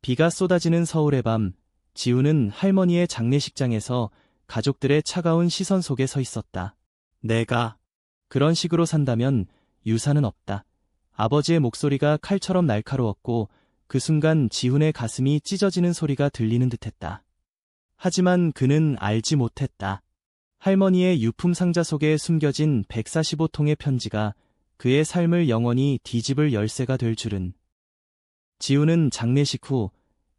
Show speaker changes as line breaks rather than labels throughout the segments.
비가 쏟아지는 서울의 밤, 지우는 할머니의 장례식장에서 가족들의 차가운 시선 속에 서 있었다. 내가 그런 식으로 산다면 유산은 없다. 아버지의 목소리가 칼처럼 날카로웠고 그 순간 지훈의 가슴이 찢어지는 소리가 들리는 듯했다. 하지만 그는 알지 못했다. 할머니의 유품 상자 속에 숨겨진 145통의 편지가 그의 삶을 영원히 뒤집을 열쇠가 될 줄은. 지훈은 장례식 후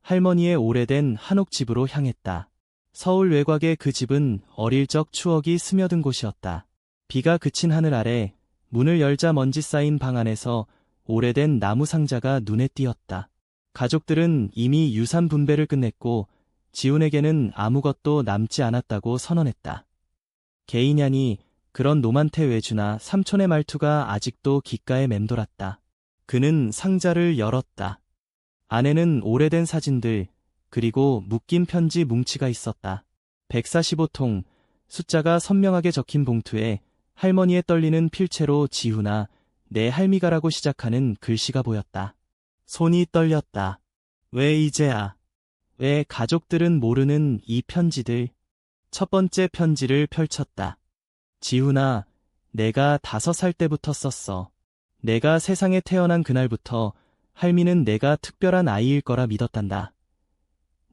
할머니의 오래된 한옥집으로 향했다. 서울 외곽의 그 집은 어릴 적 추억이 스며든 곳이었다. 비가 그친 하늘 아래 문을 열자 먼지 쌓인 방 안에서 오래된 나무 상자가 눈에 띄었다. 가족들은 이미 유산 분배를 끝냈고 지훈에게는 아무것도 남지 않았다고 선언했다. 개인냐니 그런 노만태 외주나 삼촌의 말투가 아직도 귓가에 맴돌았다. 그는 상자를 열었다. 안에는 오래된 사진들, 그리고 묶인 편지 뭉치가 있었다. 145통, 숫자가 선명하게 적힌 봉투에 할머니의 떨리는 필체로 지훈아, 내 할미가라고 시작하는 글씨가 보였다. 손이 떨렸다. 왜 이제야? 왜 가족들은 모르는 이 편지들? 첫 번째 편지를 펼쳤다. 지훈아, 내가 5살 때부터 썼어. 내가 세상에 태어난 그날부터 할미는 내가 특별한 아이일 거라 믿었단다.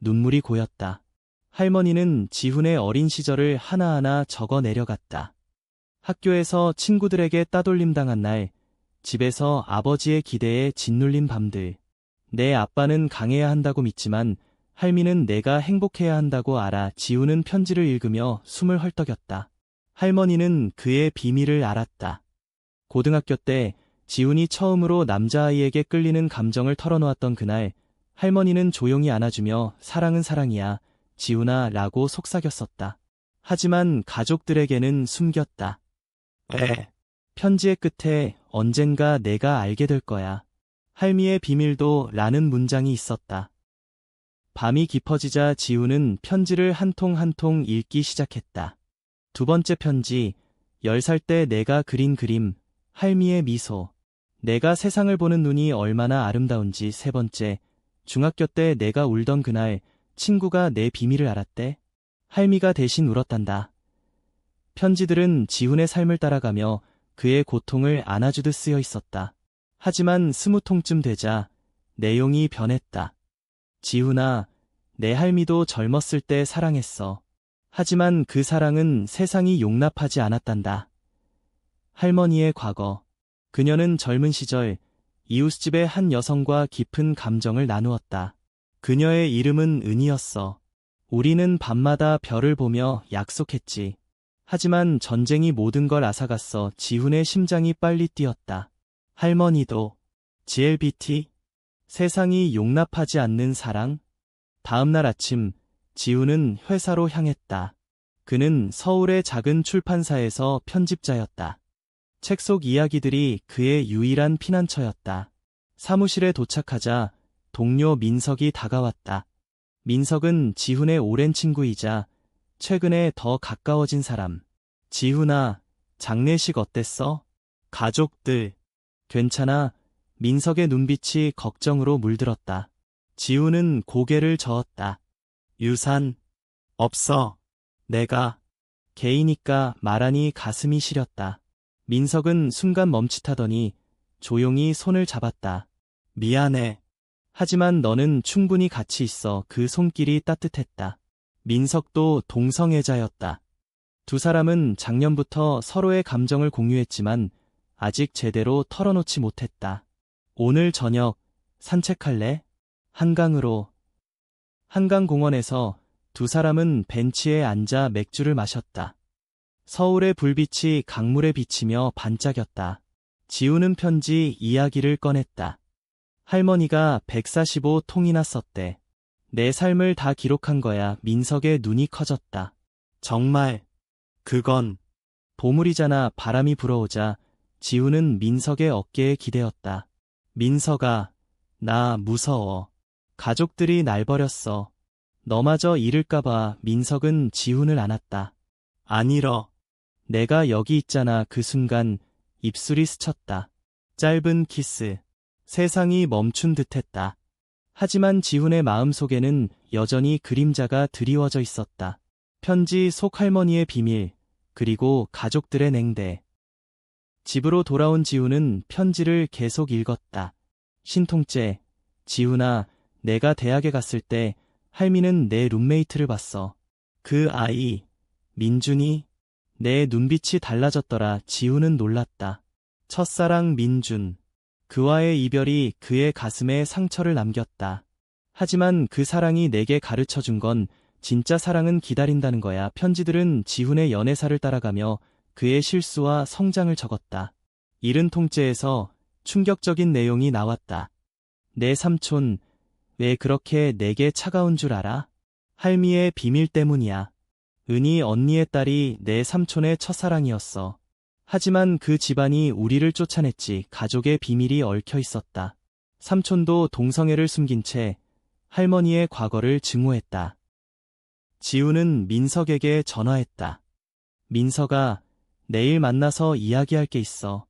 눈물이 고였다. 할머니는 지훈의 어린 시절을 하나하나 적어 내려갔다. 학교에서 친구들에게 따돌림 당한 날, 집에서 아버지의 기대에 짓눌린 밤들. 내 아빠는 강해야 한다고 믿지만 할미는 내가 행복해야 한다고 알아. 지훈은 편지를 읽으며 숨을 헐떡였다. 할머니는 그의 비밀을 알았다. 고등학교 때 지훈이 처음으로 남자아이에게 끌리는 감정을 털어놓았던 그날, 할머니는 조용히 안아주며 사랑은 사랑이야, 지훈아 라고 속삭였었다. 하지만 가족들에게는 숨겼다. 편지의 끝에 언젠가 내가 알게 될 거야. 할미의 비밀도 라는 문장이 있었다. 밤이 깊어지자 지훈은 편지를 한 통 한 통 읽기 시작했다. 두 번째 편지, 10살 때 내가 그린 그림, 할미의 미소. 내가 세상을 보는 눈이 얼마나 아름다운지. 세 번째, 중학교 때 내가 울던 그날, 친구가 내 비밀을 알았대. 할미가 대신 울었단다. 편지들은 지훈의 삶을 따라가며 그의 고통을 안아주듯 쓰여 있었다. 하지만 20통쯤 되자 내용이 변했다. 지훈아, 내 할미도 젊었을 때 사랑했어. 하지만 그 사랑은 세상이 용납하지 않았단다. 할머니의 과거. 그녀는 젊은 시절 이웃집의 한 여성과 깊은 감정을 나누었다. 그녀의 이름은 은이었어. 우리는 밤마다 별을 보며 약속했지. 하지만 전쟁이 모든 걸 앗아갔어. 지훈의 심장이 빨리 뛰었다. 할머니도. GLBT? 세상이 용납하지 않는 사랑? 다음날 아침, 지훈은 회사로 향했다. 그는 서울의 작은 출판사에서 편집자였다. 책 속 이야기들이 그의 유일한 피난처였다. 사무실에 도착하자 동료 민석이 다가왔다. 민석은 지훈의 오랜 친구이자 최근에 더 가까워진 사람. 지훈아, 장례식 어땠어? 가족들. 괜찮아. 민석의 눈빛이 걱정으로 물들었다. 지훈은 고개를 저었다. 유산. 없어. 내가. 개이니까 말하니 가슴이 시렸다. 민석은 순간 멈칫하더니 조용히 손을 잡았다. 미안해. 하지만 너는 충분히 가치 있어. 그 손길이 따뜻했다. 민석도 동성애자였다. 두 사람은 작년부터 서로의 감정을 공유했지만 아직 제대로 털어놓지 못했다. 오늘 저녁 산책할래? 한강으로. 한강공원에서 두 사람은 벤치에 앉아 맥주를 마셨다. 서울의 불빛이 강물에 비치며 반짝였다. 지우는 편지 이야기를 꺼냈다. 할머니가 145통이나 썼대. 내 삶을 다 기록한 거야. 민석의 눈이 커졌다. 정말. 그건 보물이잖아. 바람이 불어오자 지우는 민석의 어깨에 기대었다. 민석아, 나 무서워. 가족들이 날 버렸어. 너마저 잃을까봐. 민석은 지훈을 안았다. 안 잃어. 내가 여기 있잖아. 그 순간 입술이 스쳤다. 짧은 키스. 세상이 멈춘 듯했다. 하지만 지훈의 마음속에는 여전히 그림자가 드리워져 있었다. 편지 속 할머니의 비밀, 그리고 가족들의 냉대. 집으로 돌아온 지훈은 편지를 계속 읽었다. 신통째, 지훈아, 내가 대학에 갔을 때 할미는 내 룸메이트를 봤어. 그 아이, 민준이? 내 눈빛이 달라졌더라. 지훈은 놀랐다. 첫사랑 민준. 그와의 이별이 그의 가슴에 상처를 남겼다. 하지만 그 사랑이 내게 가르쳐준 건 진짜 사랑은 기다린다는 거야. 편지들은 지훈의 연애사를 따라가며 그의 실수와 성장을 적었다. 70통째에서 충격적인 내용이 나왔다. 내 삼촌, 왜 그렇게 내게 차가운 줄 알아? 할미의 비밀 때문이야. 은희 언니의 딸이 내 삼촌의 첫사랑이었어. 하지만 그 집안이 우리를 쫓아냈지. 가족의 비밀이 얽혀 있었다. 삼촌도 동성애를 숨긴 채 할머니의 과거를 증오했다. 지훈은 민석에게 전화했다. 민석아, 내일 만나서 이야기할 게 있어.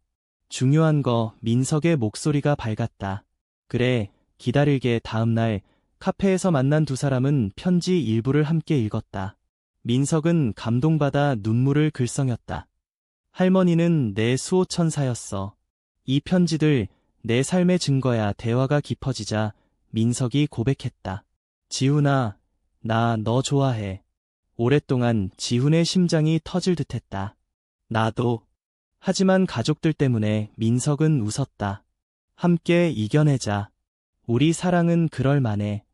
중요한 거. 민석의 목소리가 밝았다. 그래, 기다릴게. 다음날 카페에서 만난 두 사람은 편지 일부를 함께 읽었다. 민석은 감동받아 눈물을 글썽였다. 할머니는 내 수호천사였어. 이 편지들 내 삶의 증거야. 대화가 깊어지자 민석이 고백했다. 지훈아, 나 너 좋아해. 오랫동안 지훈의 심장이 터질 듯했다. 나도. 하지만 가족들 때문에 민석은 웃었다. 함께 이겨내자. 우리 사랑은 그럴만해.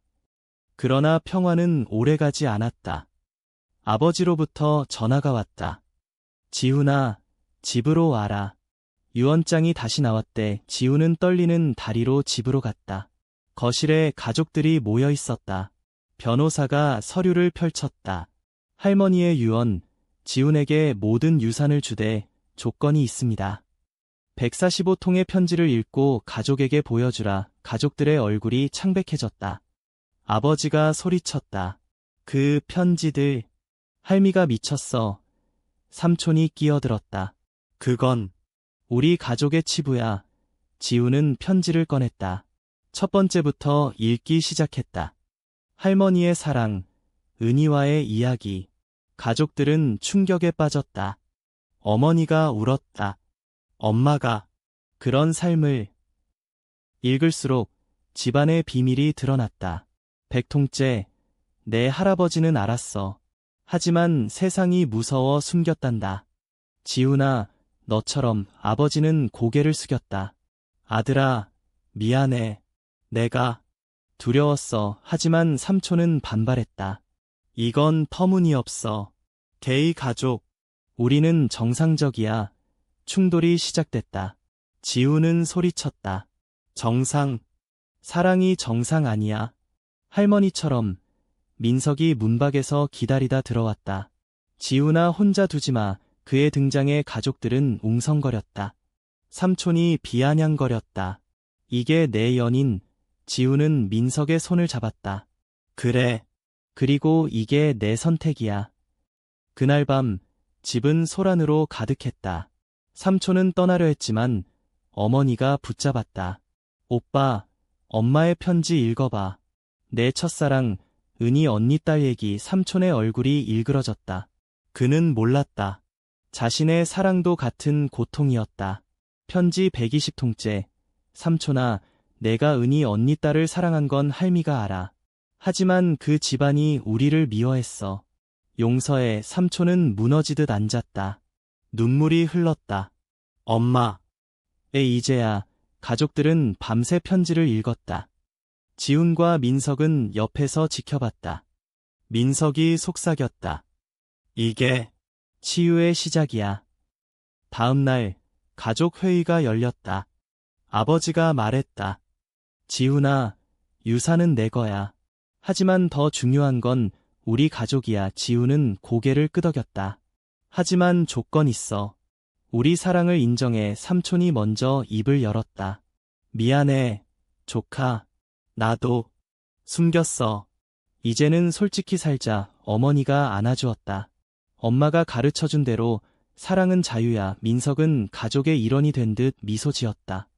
그러나 평화는 오래가지 않았다. 아버지로부터 전화가 왔다. 지훈아, 집으로 와라. 유언장이 다시 나왔대. 지훈은 떨리는 다리로 집으로 갔다. 거실에 가족들이 모여 있었다. 변호사가 서류를 펼쳤다. 할머니의 유언, 지훈에게 모든 유산을 주되 조건이 있습니다. 145통의 편지를 읽고 가족에게 보여주라. 가족들의 얼굴이 창백해졌다. 아버지가 소리쳤다. 그 편지들. 할미가 미쳤어. 삼촌이 끼어들었다. 그건 우리 가족의 치부야. 지훈은 편지를 꺼냈다. 첫 번째부터 읽기 시작했다. 할머니의 사랑, 은희와의 이야기. 가족들은 충격에 빠졌다. 어머니가 울었다. 엄마가 그런 삶을. 읽을수록 집안의 비밀이 드러났다. 100통째, 내 할아버지는 알았어. 하지만 세상이 무서워 숨겼단다. 지훈아, 너처럼 아버지는 고개를 숙였다. 아들아, 미안해. 내가 두려웠어. 하지만 삼촌은 반발했다. 이건 터무니없어. 게이 가족. 우리는 정상적이야. 충돌이 시작됐다. 지훈은 소리쳤다. 정상. 사랑이 정상 아니야. 할머니처럼. 민석이 문밖에서 기다리다 들어왔다. 지훈아, 혼자 두지마. 그의 등장에 가족들은 웅성거렸다. 삼촌이 비아냥거렸다. 이게 내 연인. 지훈은 민석의 손을 잡았다. 그래. 그리고 이게 내 선택이야. 그날 밤 집은 소란으로 가득했다. 삼촌은 떠나려 했지만 어머니가 붙잡았다. 오빠, 엄마의 편지 읽어봐. 내 첫사랑 은희 언니 딸 얘기. 삼촌의 얼굴이 일그러졌다. 그는 몰랐다. 자신의 사랑도 같은 고통이었다. 편지 120통째. 삼촌아, 내가 은희 언니 딸을 사랑한 건 할미가 알아. 하지만 그 집안이 우리를 미워했어. 용서해. 삼촌은 무너지듯 앉았다. 눈물이 흘렀다. 엄마. 이제야. 가족들은 밤새 편지를 읽었다. 지훈과 민석은 옆에서 지켜봤다. 민석이 속삭였다. 이게 치유의 시작이야. 다음 날 가족 회의가 열렸다. 아버지가 말했다. 지훈아, 유산은 내 거야. 하지만 더 중요한 건 우리 가족이야. 지훈은 고개를 끄덕였다. 하지만 조건 있어. 우리 사랑을 인정해. 삼촌이 먼저 입을 열었다. 미안해, 조카. 나도 숨겼어. 이제는 솔직히 살자. 어머니가 안아주었다. 엄마가 가르쳐준 대로 사랑은 자유야. 민석은 가족의 일원이 된 듯 미소 지었다.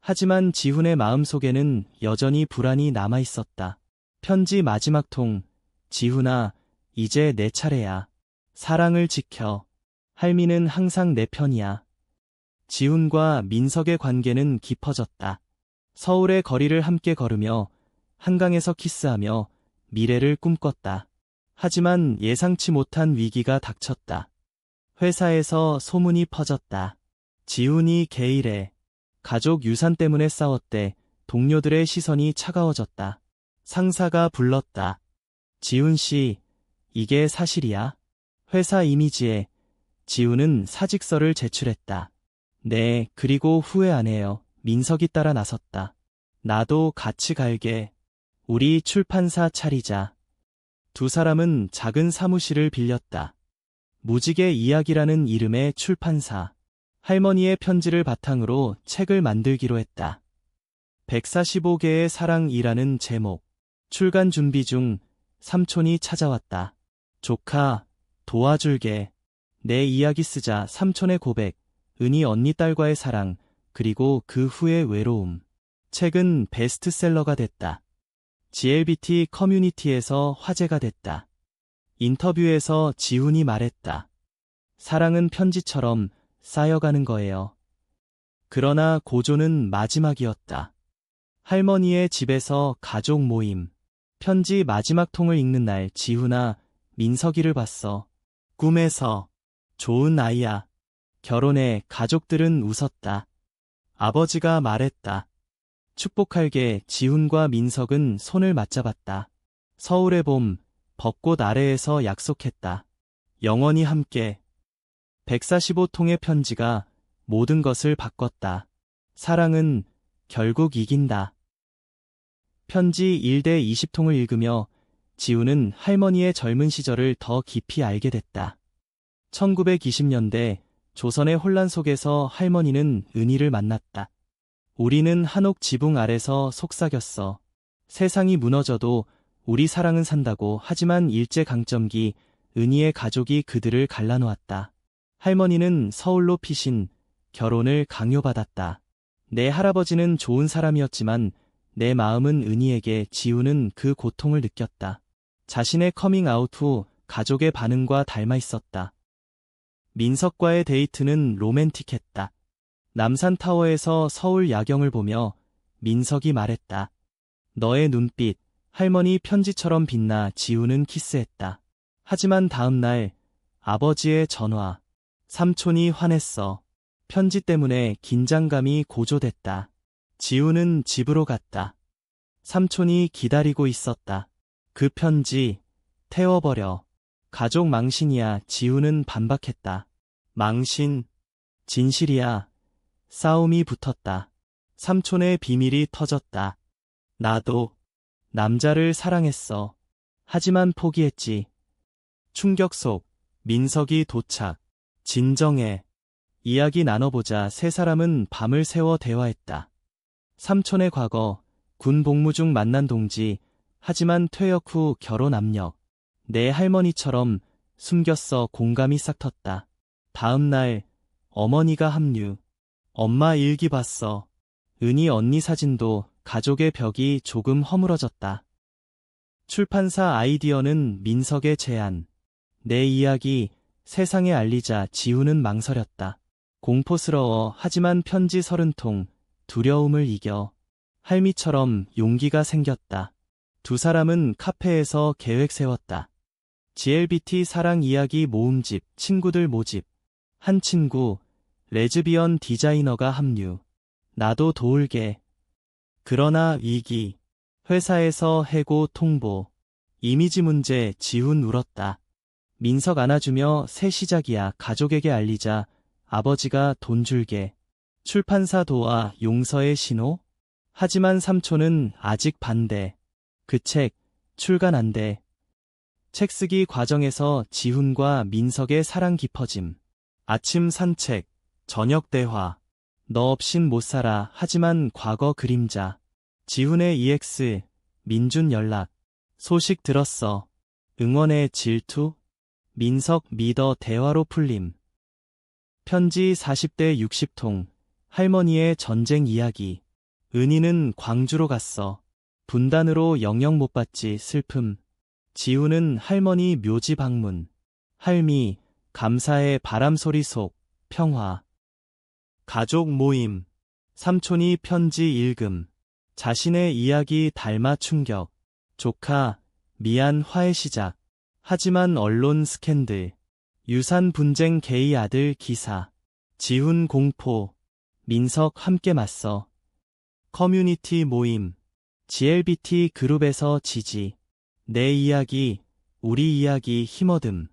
하지만 지훈의 마음속에는 여전히 불안이 남아 있었다. 편지 마지막 통. 지훈아, 이제 내 차례야. 사랑을 지켜. 할미는 항상 내 편이야. 지훈과 민석의 관계는 깊어졌다. 서울의 거리를 함께 걸으며 한강에서 키스하며 미래를 꿈꿨다. 하지만 예상치 못한 위기가 닥쳤다. 회사에서 소문이 퍼졌다. 지훈이 게일해. 가족 유산 때문에 싸웠대. 동료들의 시선이 차가워졌다. 상사가 불렀다. 지훈 씨, 이게 사실이야? 회사 이미지에. 지훈은 사직서를 제출했다. 네, 그리고 후회 안 해요. 민석이 따라 나섰다. 나도 같이 갈게. 우리 출판사 차리자. 두 사람은 작은 사무실을 빌렸다. 무지개 이야기라는 이름의 출판사. 할머니의 편지를 바탕으로 책을 만들기로 했다. 145개의 사랑이라는 제목. 출간 준비 중 삼촌이 찾아왔다. 조카, 도와줄게. 내 이야기 쓰자. 삼촌의 고백, 은희 언니 딸과의 사랑, 그리고 그 후의 외로움. 책은 베스트셀러가 됐다. GLBT 커뮤니티에서 화제가 됐다. 인터뷰에서 지훈이 말했다. 사랑은 편지처럼 쌓여가는 거예요. 그러나 고조는 마지막이었다. 할머니의 집에서 가족 모임. 편지 마지막 통을 읽는 날 지훈아, 민석이를 봤어. 꿈에서. 좋은 아이야. 결혼해. 가족들은 웃었다. 아버지가 말했다. 축복할게. 지훈과 민석은 손을 맞잡았다. 서울의 봄, 벚꽃 아래에서 약속했다. 영원히 함께. 145통의 편지가 모든 것을 바꿨다. 사랑은 결국 이긴다. 편지 1대 20통을 읽으며 지훈은 할머니의 젊은 시절을 더 깊이 알게 됐다. 1920년대 조선의 혼란 속에서 할머니는 은희를 만났다. 우리는 한옥 지붕 아래서 속삭였어. 세상이 무너져도 우리 사랑은 산다고. 하지만 일제강점기 은희의 가족이 그들을 갈라놓았다. 할머니는 서울로 피신, 결혼을 강요받았다. 내 할아버지는 좋은 사람이었지만 내 마음은 은희에게. 지훈은 그 고통을 느꼈다. 자신의 커밍아웃 후 가족의 반응과 닮아 있었다. 민석과의 데이트는 로맨틱했다. 남산타워에서 서울 야경을 보며 민석이 말했다. 너의 눈빛, 할머니 편지처럼 빛나. 지훈은 키스했다. 하지만 다음 날 아버지의 전화. 삼촌이 화냈어. 편지 때문에 긴장감이 고조됐다. 지훈은 집으로 갔다. 삼촌이 기다리고 있었다. 그 편지 태워버려. 가족 망신이야. 지훈은 반박했다. 망신, 진실이야. 싸움이 붙었다. 삼촌의 비밀이 터졌다. 나도 남자를 사랑했어. 하지만 포기했지. 충격 속 민석이 도착. 진정해. 이야기 나눠보자. 세 사람은 밤을 새워 대화했다. 삼촌의 과거, 군 복무 중 만난 동지, 하지만 퇴역 후 결혼 압력. 내 할머니처럼 숨겼어. 공감이 싹 텄다. 다음 날 어머니가 합류. 엄마 일기 봤어. 은희 언니 사진도. 가족의 벽이 조금 허물어졌다. 출판사 아이디어는 민석의 제안. 내 이야기 세상에 알리자. 지훈은 망설였다. 공포스러워. 하지만 편지 30통, 두려움을 이겨. 할미처럼 용기가 생겼다. 두 사람은 카페에서 계획 세웠다. GLBT 사랑 이야기 모음집, 친구들 모집. 한 친구, 레즈비언 디자이너가 합류. 나도 도울게. 그러나 위기. 회사에서 해고 통보. 이미지 문제. 지훈 울었다. 민석 안아주며 새 시작이야. 가족에게 알리자. 아버지가 돈 줄게. 출판사 도와. 용서의 신호? 하지만 삼촌은 아직 반대. 그 책 출간 안 돼. 책 쓰기 과정에서 지훈과 민석의 사랑 깊어짐. 아침 산책, 저녁 대화. 너 없인 못 살아. 하지만 과거 그림자. 지훈의 EX, 민준 연락. 소식 들었어. 응원의 질투? 민석 믿어. 대화로 풀림. 편지 40대 60통. 할머니의 전쟁 이야기. 은희는 광주로 갔어. 분단으로 영영 못 받지 슬픔. 지우는 할머니 묘지 방문. 할미, 감사의 바람소리 속, 평화. 가족 모임. 삼촌이 편지 읽음. 자신의 이야기 닮아 충격. 조카, 미안 화해 시작. 하지만 언론 스캔들. 유산 분쟁 게이 아들 기사. 지훈 공포. 민석 함께 맞서. 커뮤니티 모임. GLBT 그룹에서 지지. 내 이야기, 우리 이야기 힘어듬.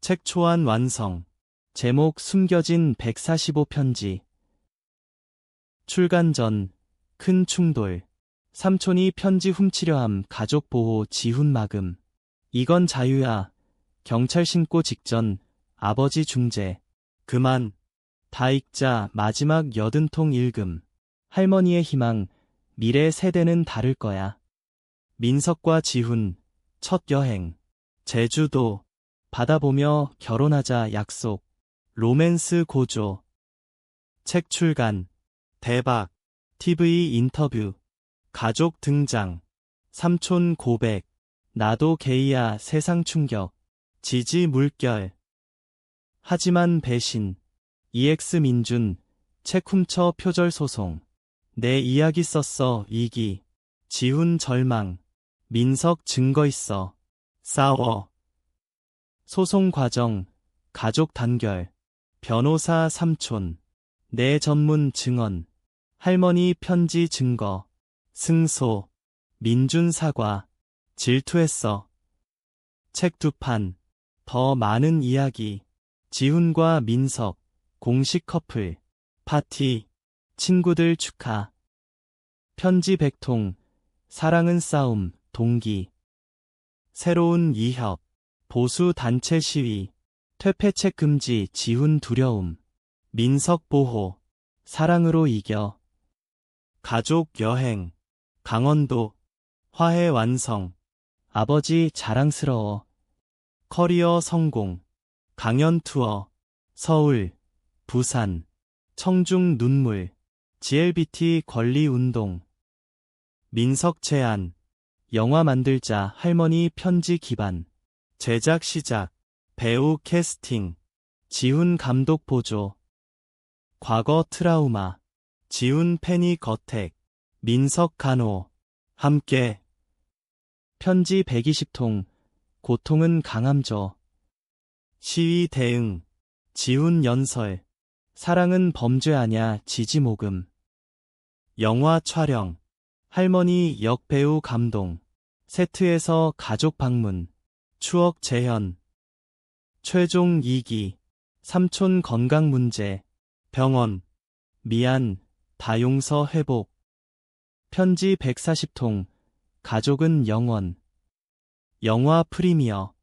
책 초안 완성. 제목 숨겨진 145편지. 출간 전, 큰 충돌. 삼촌이 편지 훔치려 함 가족 보호 지훈 막음. 이건 자유야. 경찰 신고 직전, 아버지 중재. 그만. 다 읽자 마지막 80통 읽음. 할머니의 희망, 미래 세대는 다를 거야. 민석과 지훈, 첫 여행. 제주도, 바다 보며 결혼하자 약속. 로맨스 고조. 책 출간. 대박. TV 인터뷰. 가족 등장. 삼촌 고백. 나도 게이야 세상 충격. 지지 물결. 하지만 배신. EX 민준. 책 훔쳐 표절 소송. 내 이야기 썼어 2기. 지훈 절망. 민석 증거 있어. 싸워. 소송 과정. 가족 단결. 변호사 삼촌. 내 전문 증언. 할머니 편지 증거. 승소. 민준 사과. 질투했어. 책 2판. 더 많은 이야기. 지훈과 민석. 공식 커플. 파티. 친구들 축하. 편지 100통. 사랑은 싸움. 동기. 새로운 이협. 보수 단체 시위. 퇴폐책 금지. 지훈 두려움. 민석 보호. 사랑으로 이겨. 가족 여행. 강원도. 화해 완성. 아버지 자랑스러워. 커리어 성공. 강연 투어. 서울. 부산. 청중 눈물. GLBT 권리 운동. 민석 제안. 영화 만들자 할머니 편지 기반. 제작 시작. 배우 캐스팅. 지훈 감독 보조. 과거 트라우마. 지훈 패니 거택. 민석 간호. 함께. 편지 120통. 고통은 강함조. 시위 대응. 지훈 연설. 사랑은 범죄 아냐 지지모금. 영화 촬영. 할머니 역배우 감동. 세트에서 가족 방문. 추억 재현. 최종 2기. 삼촌 건강 문제. 병원. 미안. 다용서 회복. 편지 140통. 가족은 영원. 영화 프리미어.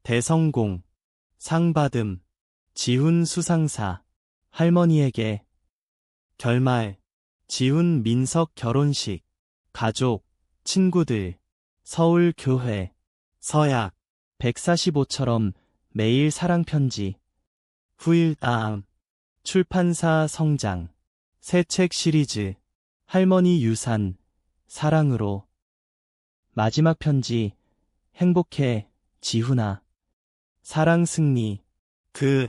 대성공. 상 받음. 지훈 수상사. 할머니에게. 결말. 지훈 민석 결혼식. 가족, 친구들. 서울 교회. 서약. 145처럼 매일 사랑편지. 후일담. 출판사 성장. 새 책 시리즈. 할머니 유산. 사랑으로. 마지막 편지. 행복해, 지훈아. 사랑 승리. 그